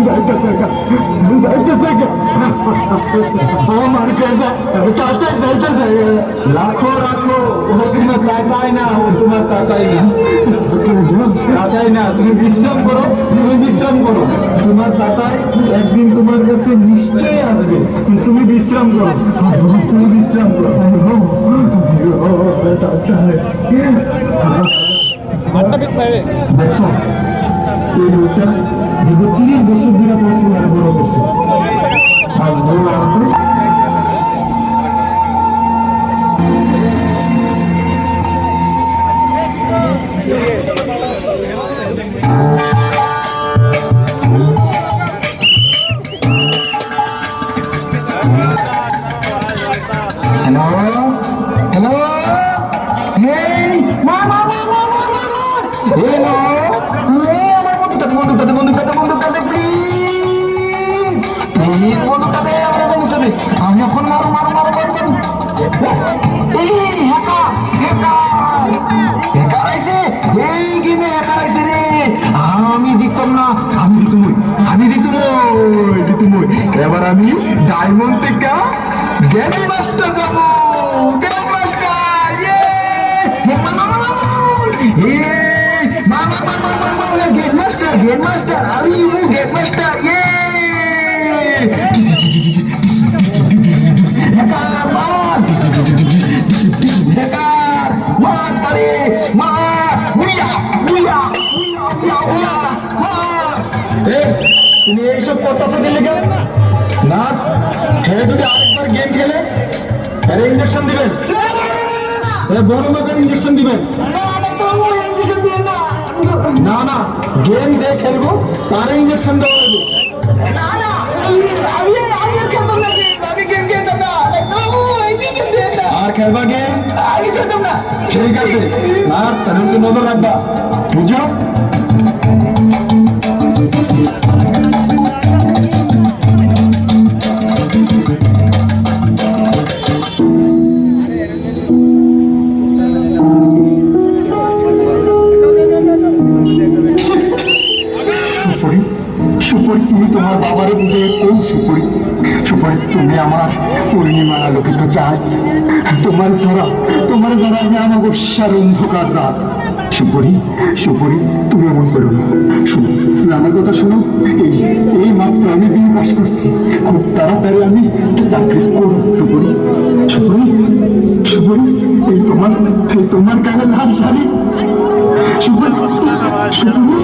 যাইতেছে গা, যাইতেছে গা। আমার কাছে তাতে যাইতেছে। রাখো রাখো, ও তোমার তাতাই না, ও তোমার তাতাই না, তাতাই না। তুমি বিশ্রাম করো, তুমি বিশ্রাম করো। তোমার তাতাই একদিন তোমার কাছে নিশ্চয়ই আসবে। তুমি বিশ্রাম করো, তুমি বিশ্রাম করো। দেখছো এই লোকটা দীর্ঘ 30 বছর ধরে তার বড় করছে। আজ বড় আর আমি এখন মারো মারো মারো মারো মারো। এই গেমে হ্যাকার আইছে রে। আমি জিততাম না, আমি জিতুমই, আমি জিতুমই, জিতুমই। এবার আমি ডায়মন্ড থেকে গ্র্যান্ড মাস্টার যাবো, grand master. Grand master, grand master, আমি গ্র্যান্ড মাস্টার। তুমি এইসব করতেছো কি লেগে না? হ্যাঁ, যদি আরেকবার গেম খেলে আরে ইঞ্জেকশন দিবেন, বড় মাপের ইঞ্জেকশন দিবেন। না না, গেম দিয়ে খেলবো, তার ইঞ্জেকশন দেওয়া হবে। আর খেলবা গেম? ঠিক আছে, না তাহলে হচ্ছে নজর রাখবা, বুঝছো? সুপরি, তুমি তোমার বাবারে বুঝে কোন সুপরি? সুপরি, তুমি আমার পূর্ণিমার আলোকিত চাঁদ। তোমার ছাড়া আমি আমার বর্ষার অন্ধকার রাত। সুপরি, সুপরি, তুমি এমন করো না। শুনো, তুমি আমার কথা শোনো। এই মাত্র আমি বিয়ে পাশ করছি, খুব তাড়াতাড়ি আমি একটা চাকরি করবো। সুপরি, সুপরি, সুপরি, এই তোমার গায়ে লাল শাড়ি। সুপরি, সুপরি,